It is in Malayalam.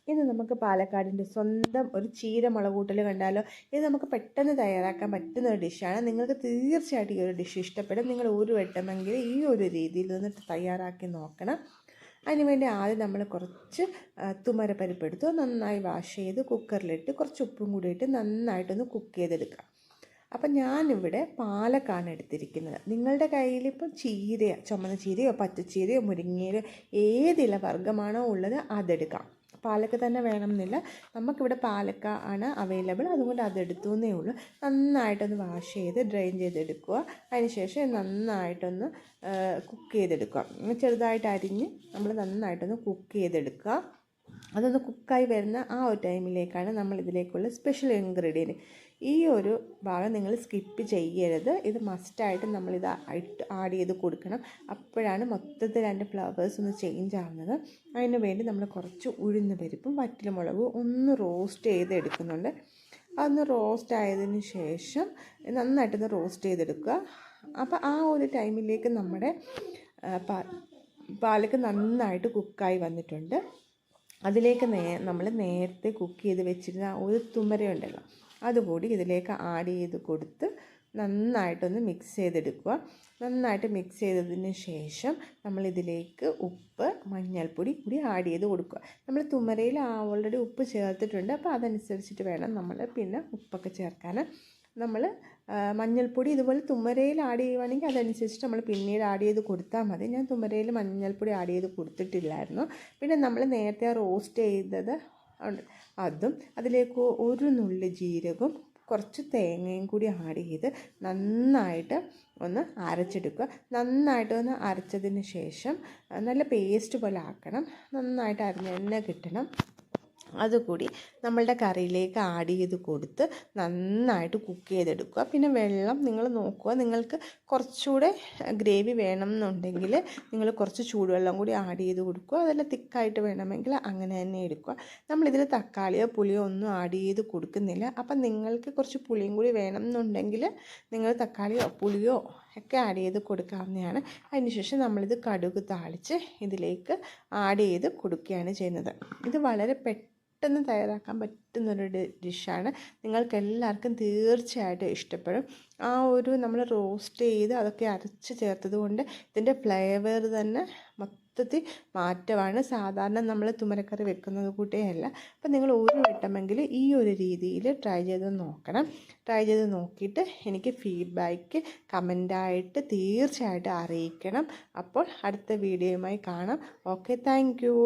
ഇത് നമുക്ക് പാലക്കാടിൻ്റെ സ്വന്തം ഒരു ചീര മുളക് കൂട്ടൽ കണ്ടാലോ. ഇത് നമുക്ക് പെട്ടെന്ന് തയ്യാറാക്കാൻ പറ്റുന്ന ഒരു ഡിഷാണ്. നിങ്ങൾക്ക് തീർച്ചയായിട്ടും ഈ ഒരു ഡിഷ് ഇഷ്ടപ്പെടും. നിങ്ങൾ ഒരു വട്ടമെങ്കിൽ ഈ ഒരു രീതിയിൽ നിന്ന് തയ്യാറാക്കി നോക്കണം. അതിനുവേണ്ടി ആദ്യം നമ്മൾ കുറച്ച് തുമരപ്പരിപ്പ് എടുത്തു നന്നായി വാഷ് ചെയ്ത് കുക്കറിലിട്ട് കുറച്ച് ഉപ്പും കൂടി ഇട്ട് നന്നായിട്ടൊന്ന് കുക്ക് ചെയ്തെടുക്കുക. അപ്പം ഞാനിവിടെ പാലക്കാണ് എടുത്തിരിക്കുന്നത്. നിങ്ങളുടെ കയ്യിലിപ്പം ചീരയോ, ചുമന്ന ചീരയോ പച്ചച്ചീരയോ മുരിങ്ങയിലോ ഏതില വർഗ്ഗമാണോ ഉള്ളത് അതെടുക്കാം. പാലക്ക തന്നെ വേണമെന്നില്ല, നമുക്കിവിടെ പാലക്ക ആണ് അവൈലബിൾ, അതുകൊണ്ട് അതെടുത്തു എന്നേ ഉള്ളൂ. നന്നായിട്ടൊന്ന് വാഷ് ചെയ്ത് ഡ്രെയിൻ ചെയ്തെടുക്കുക. അതിനുശേഷം നന്നായിട്ടൊന്ന് കുക്ക് ചെയ്തെടുക്കുക. ചെറുതായിട്ട് അരിഞ്ഞ് നമ്മൾ നന്നായിട്ടൊന്ന് കുക്ക് ചെയ്തെടുക്കുക. അതൊന്ന് കുക്കായി വരുന്ന ആ ഒരു ടൈമിലേക്കാണ് നമ്മൾ ഇതിലേക്കുള്ള സ്പെഷ്യൽ ഇൻഗ്രീഡിയൻറ്റ്. ഈ ഒരു ഭാഗം നിങ്ങൾ സ്കിപ്പ് ചെയ്യരുത്. ഇത് മസ്റ്റായിട്ട് നമ്മളിത് ആഡ് ചെയ്ത് കൊടുക്കണം. അപ്പോഴാണ് മൊത്തത്തിൽ അതിൻ്റെ ഫ്ലവേഴ്സ് ഒന്ന് ചേഞ്ച് ആവുന്നത്. അതിന് വേണ്ടി നമ്മൾ കുറച്ച് ഉഴുന്ന് പരിപ്പും വറ്റൽമുളകും ഒന്ന് റോസ്റ്റ് ചെയ്ത് എടുക്കുന്നുണ്ട്. അതൊന്ന് റോസ്റ്റ് ആയതിന് ശേഷം നന്നായിട്ടൊന്ന് റോസ്റ്റ് ചെയ്തെടുക്കുക. അപ്പോൾ ആ ഒരു ടൈമിലേക്ക് നമ്മുടെ പാലക്ക് നന്നായിട്ട് കുക്കായി വന്നിട്ടുണ്ട്. അതിലേക്ക് നമ്മൾ നേരത്തെ കുക്ക് ചെയ്ത് വെച്ചിരുന്ന ഒരു തുമരയുണ്ടല്ലോ, അതുകൂടി ഇതിലേക്ക് ആഡ് ചെയ്ത് കൊടുത്ത് നന്നായിട്ടൊന്ന് മിക്സ് ചെയ്തെടുക്കുക. നന്നായിട്ട് മിക്സ് ചെയ്തതിന് ശേഷം നമ്മളിതിലേക്ക് ഉപ്പ് മഞ്ഞൾപ്പൊടി കൂടി ആഡ് ചെയ്ത് കൊടുക്കുക. നമ്മൾ തുമരയിൽ ഓൾറെഡി ഉപ്പ് ചേർത്തിട്ടുണ്ട്, അപ്പോൾ അതനുസരിച്ചിട്ട് വേണം നമ്മൾ പിന്നെ ഉപ്പൊക്കെ ചേർക്കാൻ. നമ്മൾ മഞ്ഞൾപ്പൊടി ഇതുപോലെ തുമരയിൽ ആഡ് ചെയ്യുവാണെങ്കിൽ അതനുസരിച്ച് നമ്മൾ പിന്നീട് ആഡ് ചെയ്ത് കൊടുത്താൽ മതി. ഞാൻ തുമരയിൽ മഞ്ഞൾപ്പൊടി ആഡ് ചെയ്ത് കൊടുത്തിട്ടില്ലായിരുന്നു. പിന്നെ നമ്മൾ നേരത്തെ റോസ്റ്റ് ചെയ്തത് അതും അതിലേക്ക് ഒരു നുള്ളി ജീരകവും കുറച്ച് തേങ്ങയും കൂടി ആഡ് ചെയ്ത് നന്നായിട്ട് ഒന്ന് അരച്ചെടുക്കുക. നന്നായിട്ട് ഒന്ന് അരച്ചതിന് ശേഷം നല്ല പേസ്റ്റ് പോലെ ആക്കണം. നന്നായിട്ട് അരഞ്ഞ എണ്ണ കിട്ടണം. അതുകൂടി നമ്മളുടെ കറിയിലേക്ക് ആഡ് ചെയ്ത് കൊടുത്ത് നന്നായിട്ട് കുക്ക് ചെയ്തെടുക്കുക. പിന്നെ വെള്ളം നിങ്ങൾ നോക്കുക, നിങ്ങൾക്ക് കുറച്ചുകൂടെ ഗ്രേവി വേണം എന്നുണ്ടെങ്കിൽ നിങ്ങൾ കുറച്ച് ചൂടുവെള്ളം കൂടി ആഡ് ചെയ്ത് കൊടുക്കുക. അതെല്ലാം തിക്കായിട്ട് വേണമെങ്കിൽ അങ്ങനെ തന്നെ എടുക്കുക. നമ്മളിതിൽ തക്കാളിയോ പുളിയോ ഒന്നും ആഡ് ചെയ്ത് കൊടുക്കുന്നില്ല. അപ്പം നിങ്ങൾക്ക് കുറച്ച് പുളിയും കൂടി വേണം എന്നുണ്ടെങ്കിൽ നിങ്ങൾ തക്കാളിയോ പുളിയോ ഒക്കെ ആഡ് ചെയ്ത് കൊടുക്കാവുന്നതാണ്. അതിനുശേഷം നമ്മളിത് കടുക് താളിച്ച് ഇതിലേക്ക് ആഡ് ചെയ്ത് കൊടുക്കുകയാണ് ചെയ്യുന്നത്. ഇത് വളരെ പെട്ടെന്ന് തയ്യാറാക്കാൻ പറ്റുന്നൊരു ഡിഷാണ്. നിങ്ങൾക്ക് എല്ലാവർക്കും തീർച്ചയായിട്ടും ഇഷ്ടപ്പെടും. ആ ഒരു നമ്മൾ റോസ്റ്റ് ചെയ്ത് അതൊക്കെ അരച്ച് ചേർത്തത് കൊണ്ട് ഇതിൻ്റെ ഫ്ലേവർ തന്നെ മൊത്തത്തിൽ മാറ്റമാണ്. സാധാരണ നമ്മൾ തുമരക്കറി വെക്കുന്നത് കൂട്ടിയല്ല. അപ്പം നിങ്ങൾ ഒരു വട്ടമെങ്കിൽ ഈ ഒരു രീതിയിൽ ട്രൈ ചെയ്ത് നോക്കണം. ട്രൈ ചെയ്ത് നോക്കിയിട്ട് എനിക്ക് ഫീഡ്ബാക്ക് കമൻ്റായിട്ട് തീർച്ചയായിട്ടും അറിയിക്കണം. അപ്പോൾ അടുത്ത വീഡിയോയുമായി കാണാം. Okay, thank you.